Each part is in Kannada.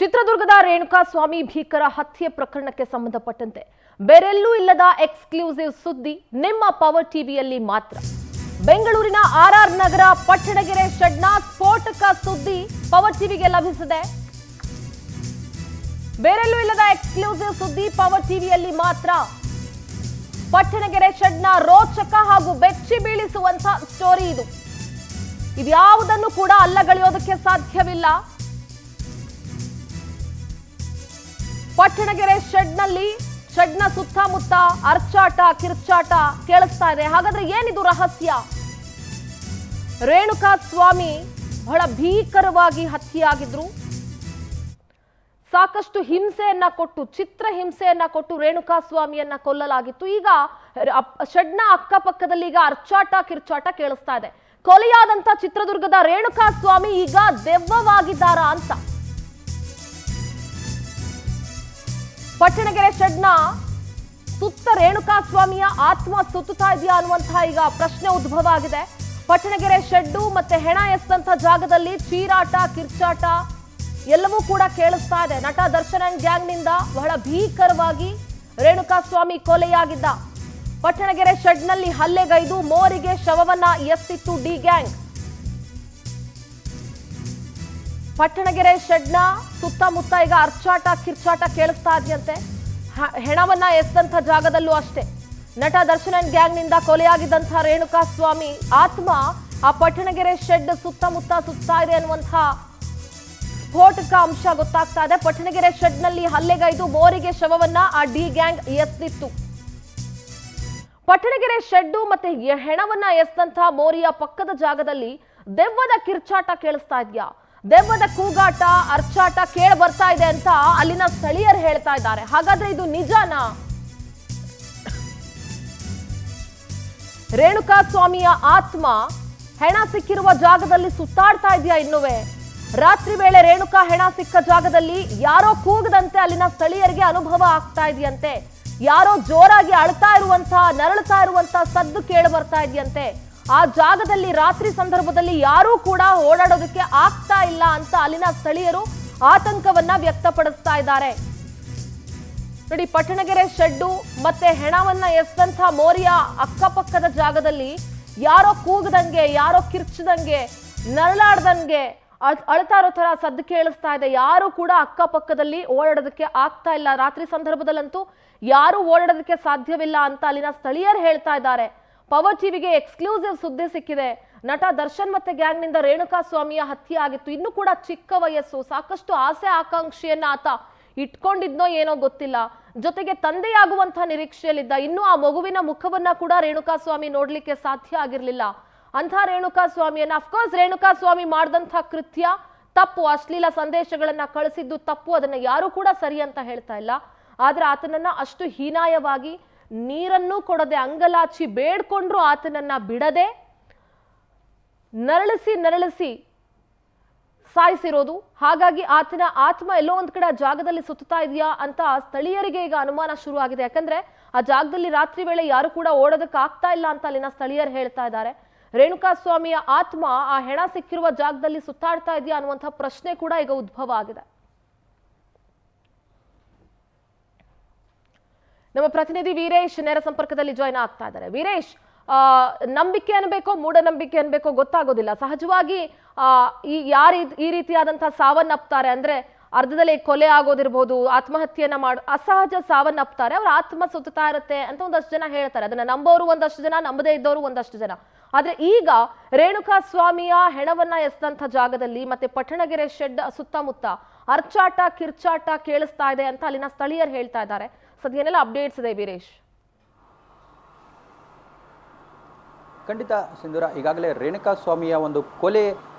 ಚಿತ್ರದುರ್ಗದ ರೇಣುಕಾಸ್ವಾಮಿ ಭೀಕರ ಹತ್ಯೆ ಪ್ರಕರಣಕ್ಕೆ ಸಂಬಂಧಪಟ್ಟಂತೆ ಬೇರೆಲ್ಲೂ ಇಲ್ಲದ ಎಕ್ಸ್ಕ್ಲೂಸಿವ್ ಸುದ್ದಿ ನಿಮ್ಮ ಪವರ್ ಟಿವಿಯಲ್ಲಿ ಮಾತ್ರ. ಬೆಂಗಳೂರಿನ ಆರ್ಆರ್ ನಗರ ಪಟ್ಟಣಗೆರೆ ಶೆಡ್ನ ಸ್ಫೋಟಕ ಸುದ್ದಿ ಪವರ್ ಟಿವಿಗೆ ಲಭಿಸಿದೆ. ಬೇರೆಲ್ಲೂ ಇಲ್ಲದ ಎಕ್ಸ್ಕ್ಲೂಸಿವ್ ಸುದ್ದಿ ಪವರ್ ಟಿವಿಯಲ್ಲಿ ಮಾತ್ರ. ಪಟ್ಟಣಗೆರೆ ಶೆಡ್ನ ರೋಚಕ ಹಾಗೂ ಬೆಚ್ಚಿ ಬೀಳಿಸುವಂತ ಸ್ಟೋರಿ ಇದು. ಇದ್ಯಾವುದನ್ನು ಕೂಡ ಅಲ್ಲಗಳೆಯೋದಕ್ಕೆ ಸಾಧ್ಯವಿಲ್ಲ. ಪಟ್ಟಣಗೆರೆ ಶೆಡ್ನ ಸುತ್ತಮುತ್ತ ಅರ್ಚಾಟ ಕಿರ್ಚಾಟ ಕೇಳಿಸ್ತಾ ಇದೆ. ಹಾಗಾದ್ರೆ ಏನಿದು ರಹಸ್ಯ? ರೇಣುಕಾಸ್ವಾಮಿ ಬಹಳ ಭೀಕರವಾಗಿ ಹತ್ಯೆಯಾಗಿದ್ರು. ಸಾಕಷ್ಟು ಹಿಂಸೆಯನ್ನ ಕೊಟ್ಟು, ಚಿತ್ರ ಹಿಂಸೆಯನ್ನ ಕೊಟ್ಟು ರೇಣುಕಾಸ್ವಾಮಿಯನ್ನ ಕೊಲ್ಲಲಾಗಿತ್ತು. ಈಗ ಶೆಡ್ನ ಅಕ್ಕಪಕ್ಕದಲ್ಲಿ ಈಗ ಅರ್ಚಾಟ ಕಿರ್ಚಾಟ ಕೇಳಿಸ್ತಾ ಇದೆ. ಕೊಲೆಯಾದಂತ ಚಿತ್ರದುರ್ಗದ ರೇಣುಕಾಸ್ವಾಮಿ ಈಗ ದೆವ್ವವಾಗಿದ್ದಾರಾ ಅಂತ. ಪಟ್ಟಣಗೆರೆ ಶೆಡ್ನ ಸುತ್ತ ರೇಣುಕಾಸ್ವಾಮಿಯ ಆತ್ಮ ಸುತ್ತುತ್ತಾ ಇದೆಯಾ ಅನ್ನುವಂತಹ ಈಗ ಪ್ರಶ್ನೆ ಉದ್ಭವ ಆಗಿದೆ. ಪಟ್ಟಣಗೆರೆ ಶೆಡ್ಡು ಮತ್ತೆ ಹೆಣ ಎಸ್ತಂತ ಜಾಗದಲ್ಲಿ ಚೀರಾಟ ಕಿರ್ಚಾಟ ಎಲ್ಲವೂ ಕೂಡ ಕೇಳಿಸ್ತಾ ಇದೆ. ನಟ ದರ್ಶನ್ ಅಂಡ್ ಗ್ಯಾಂಗ್ ನಿಂದ ಬಹಳ ಭೀಕರವಾಗಿ ರೇಣುಕಾಸ್ವಾಮಿ ಕೊಲೆಯಾಗಿದ್ದ. ಪಟ್ಟಣಗೆರೆ ಶೆಡ್ನಲ್ಲಿ ಹಲ್ಲೆಗೈದು ಮೋರಿಗೆ ಶವವನ್ನ ಎಸ್ತಿತ್ತು ಡಿ ಗ್ಯಾಂಗ್. ಪಟ್ಟಣಗೆರೆ ಶೆಡ್ನ ಸುತ್ತಮುತ್ತ ಈಗ ಅರ್ಚಾಟ ಕಿರ್ಚಾಟ ಕೇಳಿಸ್ತಾ ಇದೆಯಂತೆ. ಹೆಣವನ್ನ ಎಸ್ತಂತ ಜಾಗದಲ್ಲೂ ಅಷ್ಟೇ. ನಟ ದರ್ಶನ್ ಅಂಡ್ ಗ್ಯಾಂಗ್ ನಿಂದ ಕೊಲೆಯಾಗಿದ್ದಂತಹ ರೇಣುಕಾಸ್ವಾಮಿ ಆತ್ಮ ಆ ಪಟ್ಟಣಗೆರೆ ಶೆಡ್ ಸುತ್ತಮುತ್ತ ಸುತ್ತಾ ಇದೆ ಅನ್ನುವಂತಹ ಸ್ಫೋಟಕ ಅಂಶ ಗೊತ್ತಾಗ್ತಾ ಇದೆ. ಪಟ್ಟಣಗೆರೆ ಶೆಡ್ನಲ್ಲಿ ಹಲ್ಲೆಗೈದು ಮೋರಿಗೆ ಶವವನ್ನ ಆ ಡಿ ಗ್ಯಾಂಗ್ ಎಸ್ತಿತ್ತು. ಪಟ್ಟಣಗೆರೆ ಶೆಡ್ಡು ಮತ್ತೆ ಹೆಣವನ್ನ ಎಸ್ತಂತಹ ಮೋರಿಯ ಪಕ್ಕದ ಜಾಗದಲ್ಲಿ ದೆವ್ವದ ಕಿರ್ಚಾಟ ಕೇಳಿಸ್ತಾ ಇದೆಯಾ, ದೆವ್ವದ ಕೂಗಾಟ ಅರ್ಚಾಟ ಕೇಳಿ ಬರ್ತಾ ಇದೆ ಅಂತ ಅಲ್ಲಿನ ಸ್ಥಳೀಯರು ಹೇಳ್ತಾ ಇದ್ದಾರೆ. ಹಾಗಾದ್ರೆ ಇದು ನಿಜನಾ? ರೇಣುಕಾಸ್ವಾಮಿಯ ಆತ್ಮ ಹೆಣ ಸಿಕ್ಕಿರುವ ಜಾಗದಲ್ಲಿ ಸುತ್ತಾಡ್ತಾ ಇದೆಯಾ? ಇನ್ನುವೇ ರಾತ್ರಿ ವೇಳೆ ರೇಣುಕಾ ಹೆಣ ಸಿಕ್ಕ ಜಾಗದಲ್ಲಿ ಯಾರೋ ಕೂಗದಂತೆ ಅಲ್ಲಿನ ಸ್ಥಳೀಯರಿಗೆ ಅನುಭವ ಆಗ್ತಾ ಇದೆಯಂತೆ. ಯಾರೋ ಜೋರಾಗಿ ಅಳ್ತಾ ಇರುವಂತಹ ನರಳುತ್ತಾ ಇರುವಂತಹ ಸದ್ದು ಕೇಳಿ ಬರ್ತಾ ಇದೆಯಂತೆ. ಆ ಜಾಗದಲ್ಲಿ ರಾತ್ರಿ ಸಂದರ್ಭದಲ್ಲಿ ಯಾರೂ ಕೂಡ ಓಡಾಡೋದಕ್ಕೆ ಆಗ್ತಾ ಇಲ್ಲ ಅಂತ ಅಲ್ಲಿನ ಸ್ಥಳೀಯರು ಆತಂಕವನ್ನ ವ್ಯಕ್ತಪಡಿಸ್ತಾ ಇದ್ದಾರೆ. ನೋಡಿ, ಪಟ್ಟಣಗೆರೆ ಶೆಡ್ಡು ಮತ್ತೆ ಹೆಣವನ್ನ ಎಸ್ತಂತ ಮೋರಿಯ ಅಕ್ಕಪಕ್ಕದ ಜಾಗದಲ್ಲಿ ಯಾರೋ ಕೂಗದಂಗೆ, ಯಾರೋ ಕಿರ್ಚದಂಗೆ, ನರಳಾಡ್ದಂಗೆ ಅಳ್ತಾ ಇರೋ ತರ ಸದ್ದು ಕೇಳಿಸ್ತಾ ಇದೆ. ಯಾರು ಕೂಡ ಅಕ್ಕಪಕ್ಕದಲ್ಲಿ ಓಡಾಡೋದಕ್ಕೆ ಆಗ್ತಾ ಇಲ್ಲ. ರಾತ್ರಿ ಸಂದರ್ಭದಲ್ಲಂತೂ ಯಾರು ಓಡಾಡೋದಕ್ಕೆ ಸಾಧ್ಯವಿಲ್ಲ ಅಂತ ಅಲ್ಲಿನ ಸ್ಥಳೀಯರು ಹೇಳ್ತಾ ಇದ್ದಾರೆ. ಪವರ್ ಟಿವಿಗೆ ಎಕ್ಸ್ಕ್ಲೂಸಿವ್ ಸುದ್ದಿ ಸಿಕ್ಕಿದೆ. ನಟ ದರ್ಶನ್ ಮತ್ತೆ ಗ್ಯಾಂಗ್ ನಿಂದ ರೇಣುಕಾಸ್ವಾಮಿಯ ಹತ್ಯೆ ಆಗಿತ್ತು. ಇನ್ನು ಕೂಡ ಚಿಕ್ಕ ವಯಸ್ಸು, ಸಾಕಷ್ಟು ಆಸೆ ಆಕಾಂಕ್ಷೆಯನ್ನ ಆತ ಇಟ್ಕೊಂಡಿದ್ನೋ ಏನೋ ಗೊತ್ತಿಲ್ಲ. ಜೊತೆಗೆ ತಂದೆಯಾಗುವಂತಹ ನಿರೀಕ್ಷೆಯಲ್ಲಿದ್ದ. ಇನ್ನು ಆ ಮಗುವಿನ ಮುಖವನ್ನ ಕೂಡ ರೇಣುಕಾಸ್ವಾಮಿ ನೋಡ್ಲಿಕ್ಕೆ ಸಾಧ್ಯ ಆಗಿರ್ಲಿಲ್ಲ. ಅಂಥ ರೇಣುಕಾಸ್ವಾಮಿಯನ್ನ, ಅಫ್ಕೋರ್ಸ್ ರೇಣುಕಾಸ್ವಾಮಿ ಮಾಡಿದಂತಹ ಕೃತ್ಯ ತಪ್ಪು, ಅಶ್ಲೀಲ ಸಂದೇಶಗಳನ್ನ ಕಳಿಸಿದ್ದು ತಪ್ಪು, ಅದನ್ನ ಯಾರು ಕೂಡ ಸರಿ ಅಂತ ಹೇಳ್ತಾ ಇಲ್ಲ. ಆದ್ರೆ ಆತನನ್ನ ಅಷ್ಟು ಹೀನಾಯವಾಗಿ ನೀರನ್ನು ಕೊಡದೆ ಅಂಗಲಾಚಿ ಬೇಡ್ಕೊಂಡ್ರು ಆತನನ್ನ ಬಿಡದೆ ನರಳಿಸಿ ಸಾಯಿಸಿರೋದು. ಹಾಗಾಗಿ ಆತನ ಆತ್ಮ ಎಲ್ಲೋ ಒಂದ್ ಕಡೆ ಆ ಜಾಗದಲ್ಲಿ ಸುತ್ತಾ ಇದೆಯಾ ಅಂತ ಸ್ಥಳೀಯರಿಗೆ ಈಗ ಅನುಮಾನ ಶುರು ಆಗಿದೆ. ಯಾಕಂದ್ರೆ ಆ ಜಾಗದಲ್ಲಿ ರಾತ್ರಿ ವೇಳೆ ಯಾರು ಕೂಡ ಓಡೋದಕ್ಕೆ ಆಗ್ತಾ ಇಲ್ಲ ಅಂತ ಅಲ್ಲಿನ ಸ್ಥಳೀಯರು ಹೇಳ್ತಾ ಇದ್ದಾರೆ. ರೇಣುಕಾಸ್ವಾಮಿಯ ಆತ್ಮ ಆ ಹೆಣ ಸಿಕ್ಕಿರುವ ಜಾಗದಲ್ಲಿ ಸುತ್ತಾಡ್ತಾ ಇದೆಯಾ ಅನ್ನುವಂತಹ ಪ್ರಶ್ನೆ ಕೂಡ ಈಗ ಉದ್ಭವ ಆಗಿದೆ. ನಮ್ಮ ಪ್ರತಿನಿಧಿ ವೀರೇಶ್ ನೇರ ಸಂಪರ್ಕದಲ್ಲಿ ಜಾಯ್ನ್ ಆಗ್ತಾ ಇದ್ದಾರೆ. ವೀರೇಶ್, ನಂಬಿಕೆ ಅನ್ಬೇಕೋ ಮೂಢನಂಬಿಕೆ ಅನ್ಬೇಕೋ ಗೊತ್ತಾಗೋದಿಲ್ಲ. ಸಹಜವಾಗಿ ಯಾರು ಈ ರೀತಿಯಾದಂತಹ ಸಾವನ್ನಪ್ತಾರೆ ಅಂದ್ರೆ ಅರ್ಧದಲ್ಲಿ ಕೊಲೆ ಆಗೋದಿರ್ಬೋದು, ಆತ್ಮಹತ್ಯೆಯನ್ನ ಅಸಹಜ ಸಾವನ್ನಪ್ತಾರೆ, ಅವ್ರ ಆತ್ಮ ಸುತ್ತಾ ಇರುತ್ತೆ ಅಂತ ಒಂದಷ್ಟು ಜನ ಹೇಳ್ತಾರೆ. ಅದನ್ನ ನಂಬೋರು ಒಂದಷ್ಟು ಜನ, ನಂಬದೇ ಇದ್ದವರು ಒಂದಷ್ಟು ಜನ. ಆದ್ರೆ ಈಗ ರೇಣುಕಾಸ್ವಾಮಿಯ ಹೆಣವನ್ನ ಎಸ್ತಂತ ಜಾಗದಲ್ಲಿ ಮತ್ತೆ ಪಟ್ಟಣಗೆರೆ ಶೆಡ್ ಸುತ್ತಮುತ್ತ ಅರ್ಚಾಟ ಕಿರ್ಚಾಟ ಕೇಳಿಸ್ತಾ ಇದೆ ಅಂತ ಅಲ್ಲಿನ ಸ್ಥಳೀಯರು ಹೇಳ್ತಾ ಇದ್ದಾರೆ. ಸದ್ಯನೆಲ್ಲ ಅಪ್ಡೇಟ್ಸ್ ಇದೆ ವೀರೇಶ್. ಖಂಡಿತ ಸಿಂಧೂರ, ಈಗಾಗಲೇ ರೇಣುಕಾಸ್ವಾಮಿಯ ಒಂದು ಕೊಲೆ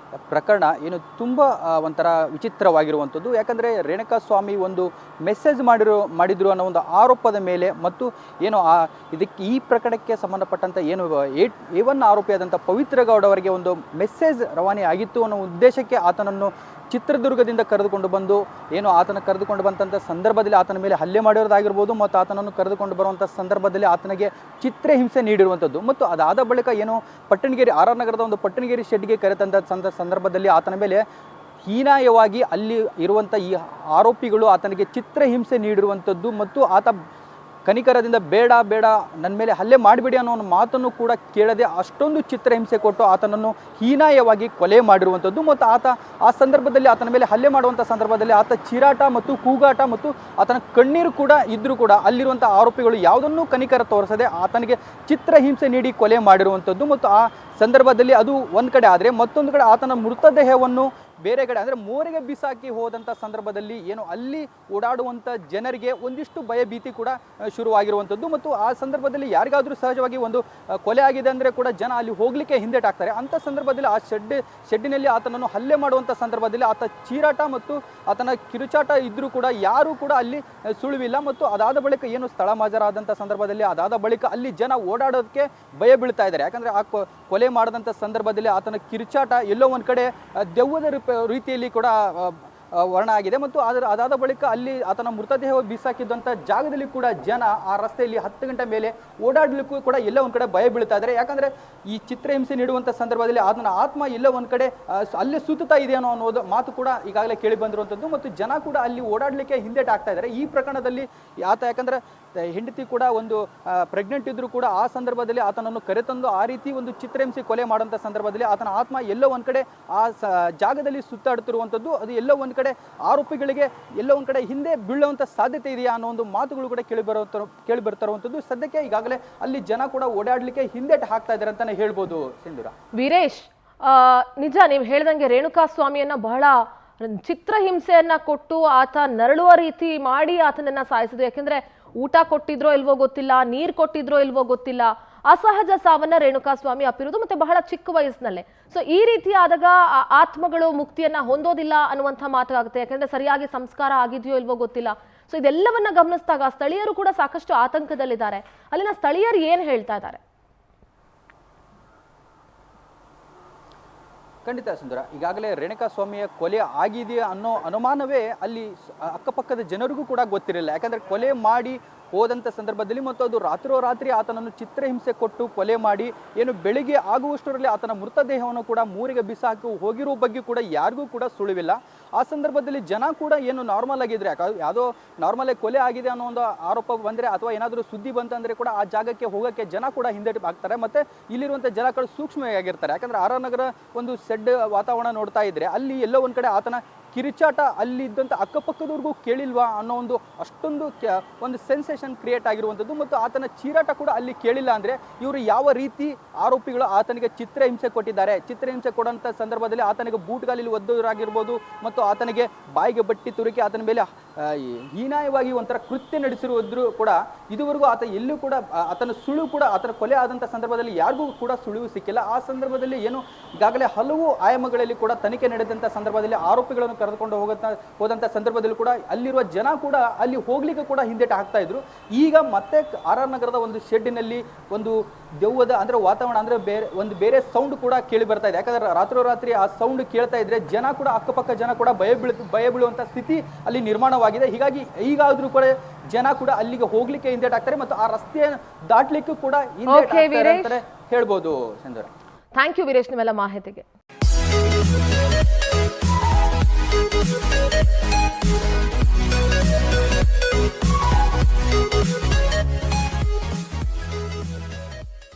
ಪ್ರಕರಣ ಏನು ತುಂಬ ಒಂಥರ ವಿಚಿತ್ರವಾಗಿರುವಂಥದ್ದು. ಯಾಕಂದರೆ ರೇಣುಕಾಸ್ವಾಮಿ ಒಂದು ಮೆಸೇಜ್ ಮಾಡಿದ್ರು ಅನ್ನೋ ಒಂದು ಆರೋಪದ ಮೇಲೆ ಮತ್ತು ಏನು ಈ ಪ್ರಕರಣಕ್ಕೆ ಸಂಬಂಧಪಟ್ಟಂಥ ಏನು A1 ಆರೋಪಿಯಾದಂಥ ಪವಿತ್ರ ಗೌಡ ಅವರಿಗೆ ಒಂದು ಮೆಸೇಜ್ ರವಾನೆ ಆಗಿತ್ತು ಅನ್ನೋ ಉದ್ದೇಶಕ್ಕೆ ಆತನನ್ನು ಚಿತ್ರದುರ್ಗದಿಂದ ಕರೆದುಕೊಂಡು ಬಂದು ಆತನ ಕರೆದುಕೊಂಡು ಬಂದಂಥ ಸಂದರ್ಭದಲ್ಲಿ ಆತನ ಮೇಲೆ ಹಲ್ಲೆ ಮಾಡಿರೋದಾಗಿರ್ಬೋದು ಮತ್ತು ಆತನನ್ನು ಕರೆದುಕೊಂಡು ಬರುವಂಥ ಸಂದರ್ಭದಲ್ಲಿ ಆತನಿಗೆ ಚಿತ್ರಹಿಂಸೆ ನೀಡಿರುವಂಥದ್ದು ಮತ್ತು ಅದಾದ ಬಳಿಕ ಪಟ್ಟಣಗೆರೆ ಆರ್ ಆರ್ ನಗರದ ಒಂದು ಪಟ್ಟಣಗೆರೆ ಶೆಡ್ಗೆ ಕರೆತಂಥ ಸಂದರ್ಭದಲ್ಲಿ ಆತನ ಮೇಲೆ ಹೀನಾಯವಾಗಿ ಅಲ್ಲಿ ಇರುವಂಥ ಈ ಆರೋಪಿಗಳು ಆತನಿಗೆ ಚಿತ್ರಹಿಂಸೆ ನೀಡಿರುವಂಥದ್ದು ಮತ್ತು ಆತ ಕನಿಕರದಿಂದ ಬೇಡ ಬೇಡ ನನ್ನ ಮೇಲೆ ಹಲ್ಲೆ ಮಾಡಿಬಿಡಿ ಅನ್ನೋ ಒಂದು ಮಾತನ್ನು ಕೂಡ ಕೇಳದೆ ಅಷ್ಟೊಂದು ಚಿತ್ರಹಿಂಸೆ ಕೊಟ್ಟು ಆತನನ್ನು ಹೀನಾಯವಾಗಿ ಕೊಲೆ ಮಾಡಿರುವಂಥದ್ದು ಮತ್ತು ಆತ ಆ ಸಂದರ್ಭದಲ್ಲಿ ಆತನ ಮೇಲೆ ಹಲ್ಲೆ ಮಾಡುವಂಥ ಸಂದರ್ಭದಲ್ಲಿ ಆತ ಚೀರಾಟ ಮತ್ತು ಕೂಗಾಟ ಮತ್ತು ಆತನ ಕಣ್ಣೀರು ಕೂಡ ಇದ್ದರೂ ಕೂಡ ಅಲ್ಲಿರುವಂಥ ಆರೋಪಿಗಳು ಯಾವುದನ್ನೂ ಕನಿಕರ ತೋರಿಸದೆ ಆತನಿಗೆ ಚಿತ್ರಹಿಂಸೆ ನೀಡಿ ಕೊಲೆ ಮಾಡಿರುವಂಥದ್ದು ಮತ್ತು ಆ ಸಂದರ್ಭದಲ್ಲಿ ಅದು ಒಂದು ಕಡೆ ಆದರೆ ಮತ್ತೊಂದು ಕಡೆ ಆತನ ಮೃತದೇಹವನ್ನು ಬೇರೆ ಕಡೆ ಅಂದರೆ ಮೋರಿಗೆ ಬಿಸಾಕಿ ಹೋದಂಥ ಸಂದರ್ಭದಲ್ಲಿ ಏನು ಅಲ್ಲಿ ಓಡಾಡುವಂಥ ಜನರಿಗೆ ಒಂದಿಷ್ಟು ಭಯಭೀತಿ ಕೂಡ ಶುರುವಾಗಿರುವಂಥದ್ದು ಮತ್ತು ಆ ಸಂದರ್ಭದಲ್ಲಿ ಯಾರಿಗಾದರೂ ಸಹಜವಾಗಿ ಒಂದು ಕೊಲೆ ಆಗಿದೆ ಅಂದರೆ ಕೂಡ ಜನ ಅಲ್ಲಿ ಹೋಗಲಿಕ್ಕೆ ಹಿಂದೇಟಾಗ್ತಾರೆ. ಅಂಥ ಸಂದರ್ಭದಲ್ಲಿ ಆ ಶೆಡ್ಡಿನಲ್ಲಿ ಆತನನ್ನು ಹಲ್ಲೆ ಮಾಡುವಂಥ ಸಂದರ್ಭದಲ್ಲಿ ಆತ ಚೀರಾಟ ಮತ್ತು ಆತನ ಕಿರುಚಾಟ ಇದ್ದರೂ ಕೂಡ ಯಾರೂ ಕೂಡ ಅಲ್ಲಿ ಸುಳಿವಿಲ್ಲ ಮತ್ತು ಅದಾದ ಬಳಿಕ ಏನು ಸ್ಥಳ ಮಾಜರಾದಂಥ ಸಂದರ್ಭದಲ್ಲಿ ಅದಾದ ಬಳಿಕ ಅಲ್ಲಿ ಜನ ಓಡಾಡೋದಕ್ಕೆ ಭಯ ಬೀಳ್ತಾ ಇದ್ದಾರೆ. ಯಾಕಂದರೆ ಆ ಕೊಲೆ ಮಾಡಿದಂಥ ಸಂದರ್ಭದಲ್ಲಿ ಆತನ ಕಿರುಚಾಟ ಎಲ್ಲೋ ಒಂದು ಕಡೆ ದೆವ್ವದ ರೀತಿಯಲ್ಲಿ ಕೂಡ ವರ್ಣ ಆಗಿದೆ ಮತ್ತು ಅದಾದ ಬಳಿಕ ಅಲ್ಲಿ ಆತನ ಮೃತದೇಹ ಬೀಸಾಕಿದ್ದಂಥ ಜಾಗದಲ್ಲಿ ಕೂಡ ಜನ ಆ ರಸ್ತೆಯಲ್ಲಿ 10 ಗಂಟೆ ಮೇಲೆ ಓಡಾಡಲಿಕ್ಕೂ ಕೂಡ ಎಲ್ಲ ಒಂದು ಕಡೆ ಭಯ ಬೀಳ್ತಾ ಇದ್ದಾರೆ. ಯಾಕಂದರೆ ಈ ಚಿತ್ರಹಿಂಸೆ ನೀಡುವಂಥ ಸಂದರ್ಭದಲ್ಲಿ ಆತನ ಆತ್ಮ ಎಲ್ಲ ಒಂದು ಕಡೆ ಅಲ್ಲೇ ಸುತ್ತಾ ಇದೆ ಅನ್ನೋದು ಮಾತು ಕೂಡ ಈಗಾಗಲೇ ಕೇಳಿ ಬಂದಿರುವಂಥದ್ದು ಮತ್ತು ಜನ ಕೂಡ ಅಲ್ಲಿ ಓಡಾಡಲಿಕ್ಕೆ ಹಿಂದೇಟಾಗ್ತಾ ಇದ್ದಾರೆ. ಈ ಪ್ರಕರಣದಲ್ಲಿ ಆತ ಯಾಕಂದರೆ ಹೆಂಡತಿ ಕೂಡ ಒಂದು ಪ್ರೆಗ್ನೆಂಟ್ ಇದ್ರೂ ಕೂಡ ಆ ಸಂದರ್ಭದಲ್ಲಿ ಆತನನ್ನು ಕರೆತಂದು ಆ ರೀತಿ ಒಂದು ಚಿತ್ರಹಿಂಸೆ ಕೊಲೆ ಮಾಡುವಂಥ ಸಂದರ್ಭದಲ್ಲಿ ಆತನ ಆತ್ಮ ಎಲ್ಲೋ ಒಂದು ಕಡೆ ಆ ಜಾಗದಲ್ಲಿ ಸುತ್ತಾಡುತ್ತಿರುವಂಥದ್ದು ಅದು ಎಲ್ಲೋ ಒಂದು ಕಡೆ ಆರೋಪಿಗಳಿಗೆ ಎಲ್ಲೋ ಒಂದು ಕಡೆ ಹಿಂದೆ ಬೀಳುವಂಥ ಸಾಧ್ಯತೆ ಇದೆಯಾ ಅನ್ನೋ ಒಂದು ಮಾತುಗಳು ಕೂಡ ಕೇಳಿ ಬರ್ತಿರುವಂಥದ್ದು. ಸದ್ಯಕ್ಕೆ ಈಗಾಗಲೇ ಅಲ್ಲಿ ಜನ ಕೂಡ ಓಡಾಡಲಿಕ್ಕೆ ಹಿಂದೇಟು ಹಾಕ್ತಾ ಇದ್ದಾರೆ ಅಂತಾನೆ ಹೇಳ್ಬೋದು. ಸಿಂಧೂರ, ವೀರೇಶ್, ನಿಜ ನೀವು ಹೇಳ್ದಂಗೆ ರೇಣುಕಾ ಸ್ವಾಮಿಯನ್ನ ಬಹಳ ಚಿತ್ರಹಿಂಸೆಯನ್ನ ಕೊಟ್ಟು ಆತ ನರಳುವ ರೀತಿ ಮಾಡಿ ಆತನನ್ನ ಸಾಯಿಸಿದ್ರು. ಯಾಕೆಂದ್ರೆ ಊಟ ಕೊಟ್ಟಿದ್ರೋ ಇಲ್ವೋ ಗೊತ್ತಿಲ್ಲ, ನೀರು ಕೊಟ್ಟಿದ್ರೋ ಇಲ್ವೋ ಗೊತ್ತಿಲ್ಲ, ಅಸಹಜ ಸಾವನ್ನ ರೇಣುಕಾ ಸ್ವಾಮಿ ಅಪ್ಪಿರುವುದು ಮತ್ತೆ ಬಹಳ ಚಿಕ್ಕ ವಯಸ್ಸಿನಲ್ಲೇ. ಸೊ ಈ ರೀತಿ ಆದಾಗ ಆತ್ಮಗಳು ಮುಕ್ತಿಯನ್ನ ಹೊಂದೋದಿಲ್ಲ ಅನ್ನುವಂಥ ಮಾತಾಗುತ್ತೆ. ಯಾಕಂದ್ರೆ ಸರಿಯಾಗಿ ಸಂಸ್ಕಾರ ಆಗಿದೆಯೋ ಇಲ್ವೋ ಗೊತ್ತಿಲ್ಲ. ಸೊ ಇದೆಲ್ಲವನ್ನ ಗಮನಿಸಿದಾಗ ಸ್ಥಳೀಯರು ಕೂಡ ಸಾಕಷ್ಟು ಆತಂಕದಲ್ಲಿದ್ದಾರೆ. ಅಲ್ಲಿನ ಸ್ಥಳೀಯರು ಏನ್ ಹೇಳ್ತಾ ಇದ್ದಾರೆ? ಖಂಡಿತ ಸುಂದರ, ಈಗಾಗಲೇ ರೇಣುಕಾ ಸ್ವಾಮಿಯ ಕೊಲೆ ಆಗಿದೆಯಾ ಅನ್ನೋ ಅನುಮಾನವೇ ಅಲ್ಲಿ ಅಕ್ಕಪಕ್ಕದ ಜನರಿಗೂ ಕೂಡ ಗೊತ್ತಿರಲಿಲ್ಲ. ಯಾಕಂದರೆ ಕೊಲೆ ಮಾಡಿ ಹೋದಂಥ ಸಂದರ್ಭದಲ್ಲಿ ಮತ್ತು ಅದು ರಾತ್ರೋರಾತ್ರಿ ಆತನನ್ನು ಚಿತ್ರಹಿಂಸೆ ಕೊಟ್ಟು ಕೊಲೆ ಮಾಡಿ ಏನು ಬೆಳಿಗ್ಗೆ ಆಗುವಷ್ಟರಲ್ಲಿ ಆತನ ಮೃತದೇಹವನ್ನು ಕೂಡ ಮೂರಿಗೆ ಬಿಸಾಕಿ ಹೋಗಿರೋ ಬಗ್ಗೆ ಕೂಡ ಯಾರಿಗೂ ಕೂಡ ಸುಳಿವಿಲ್ಲ. ಆ ಸಂದರ್ಭದಲ್ಲಿ ಜನ ಕೂಡ ಏನು ನಾರ್ಮಲ್ ಆಗಿದ್ರೆ ಯಾವುದೋ ನಾರ್ಮಲ್ ಆಗಿ ಕೊಲೆ ಆಗಿದೆ ಅನ್ನೋ ಒಂದು ಆರೋಪ ಬಂದರೆ ಅಥವಾ ಏನಾದರೂ ಸುದ್ದಿ ಬಂತಂದರೆ ಕೂಡ ಆ ಜಾಗಕ್ಕೆ ಹೋಗೋಕ್ಕೆ ಜನ ಕೂಡ ಹಿಂದೇಟು ಆಗ್ತಾರೆ. ಮತ್ತು ಇಲ್ಲಿರುವಂಥ ಜನಗಳು ಸೂಕ್ಷ್ಮವಾಗಿರ್ತಾರೆ. ಯಾಕಂದರೆ ಆರ್ ಆರ್ ನಗರ ಒಂದು ಸೆಡ್ ವಾತಾವರಣ ನೋಡ್ತಾ ಇದ್ದರೆ ಅಲ್ಲಿ ಎಲ್ಲೋ ಒಂದು ಕಡೆ ಆತನ ಕಿರುಚಾಟ ಅಲ್ಲಿ ಇದ್ದಂಥ ಅಕ್ಕಪಕ್ಕದವ್ರಿಗೂ ಕೇಳಿಲ್ವಾ ಅನ್ನೋ ಒಂದು ಅಷ್ಟೊಂದು ಒಂದು ಸೆನ್ಸೇಷನ್ ಕ್ರಿಯೇಟ್ ಆಗಿರುವಂಥದ್ದು ಮತ್ತು ಆತನ ಚೀರಾಟ ಕೂಡ ಅಲ್ಲಿ ಕೇಳಿಲ್ಲ ಅಂದರೆ ಇವರು ಯಾವ ರೀತಿ ಆರೋಪಿಗಳು ಆತನಿಗೆ ಚಿತ್ರಹಿಂಸೆ ಕೊಟ್ಟಿದ್ದಾರೆ. ಚಿತ್ರಹಿಂಸೆ ಕೊಡೋಂಥ ಸಂದರ್ಭದಲ್ಲಿ ಆತನಿಗೆ ಬೂಟ್ಗಾಲಿಲಿ ಒದ್ದವರಾಗಿರ್ಬೋದು ಮತ್ತು ಆತನಿಗೆ ಬಾಯಿಗೆ ಬಟ್ಟಿ ತುರುಕಿ ಆತನ ಮೇಲೆ ಹೀನಾಯವಾಗಿ ಒಂಥರ ಕೃತ್ಯ ನಡೆಸಿರುವುದ್ರು ಕೂಡ ಇದುವರೆಗೂ ಆತ ಎಲ್ಲೂ ಕೂಡ ಆತನ ಸುಳಿವು ಕೂಡ ಆತನ ಕೊಲೆ ಆದಂಥ ಸಂದರ್ಭದಲ್ಲಿ ಯಾರಿಗೂ ಕೂಡ ಸುಳಿವು ಸಿಕ್ಕಿಲ್ಲ. ಆ ಸಂದರ್ಭದಲ್ಲಿ ಏನು ಈಗಾಗಲೇ ಹಲವು ಆಯಾಮಗಳಲ್ಲಿ ಕೂಡ ತನಿಖೆ ನಡೆದಂಥ ಸಂದರ್ಭದಲ್ಲಿ ಆರೋಪಿಗಳನ್ನು ಕರೆದುಕೊಂಡು ಹೋದಂಥ ಸಂದರ್ಭದಲ್ಲಿ ಕೂಡ ಅಲ್ಲಿರುವ ಜನ ಕೂಡ ಅಲ್ಲಿ ಹೋಗ್ಲಿಕ್ಕೆ ಕೂಡ ಹಿಂದೇಟು ಹಾಕ್ತಾ ಇದ್ರು. ಈಗ ಮತ್ತೆ ಆರ್ ಆರ್ ನಗರದ ಒಂದು ಶೆಡ್ಡಿನಲ್ಲಿ ಒಂದು ದೆವ್ವದ ಅಂದ್ರೆ ವಾತಾವರಣ ಅಂದ್ರೆ ಬೇರೆ ಸೌಂಡ್ ಕೂಡ ಕೇಳಿ ಬರ್ತಾ ಇದೆ. ಯಾಕಂದ್ರೆ ರಾತ್ರೋರಾತ್ರಿ ಆ ಸೌಂಡ್ ಕೇಳ್ತಾ ಇದ್ರೆ ಜನ ಕೂಡ ಅಕ್ಕಪಕ್ಕ ಜನ ಕೂಡ ಭಯ ಬೀಳುವಂತ ಸ್ಥಿತಿ ಅಲ್ಲಿ ನಿರ್ಮಾಣವಾಗಿದೆ. ಹೀಗಾಗಿ ಈಗಾದ್ರೂ ಕೂಡ ಜನ ಕೂಡ ಅಲ್ಲಿಗೆ ಹೋಗ್ಲಿಕ್ಕೆ ಹಿಂದೇಟಾಗ್ತಾರೆ ಮತ್ತು ಆ ರಸ್ತೆ ದಾಟ್ಲಿಕ್ಕೂ ಕೂಡ ಹಿಂದೇಟಾಗ್ತಾರೆ ಅಂತಾನೆ ಹೇಳ್ಬೋದು. ಸಿಂಧೂರ, ಥ್ಯಾಂಕ್ ಯು ವೀರೇಶ್ ನಿಮ್ಮೆಲ್ಲ ಮಾಹಿತಿಗೆ.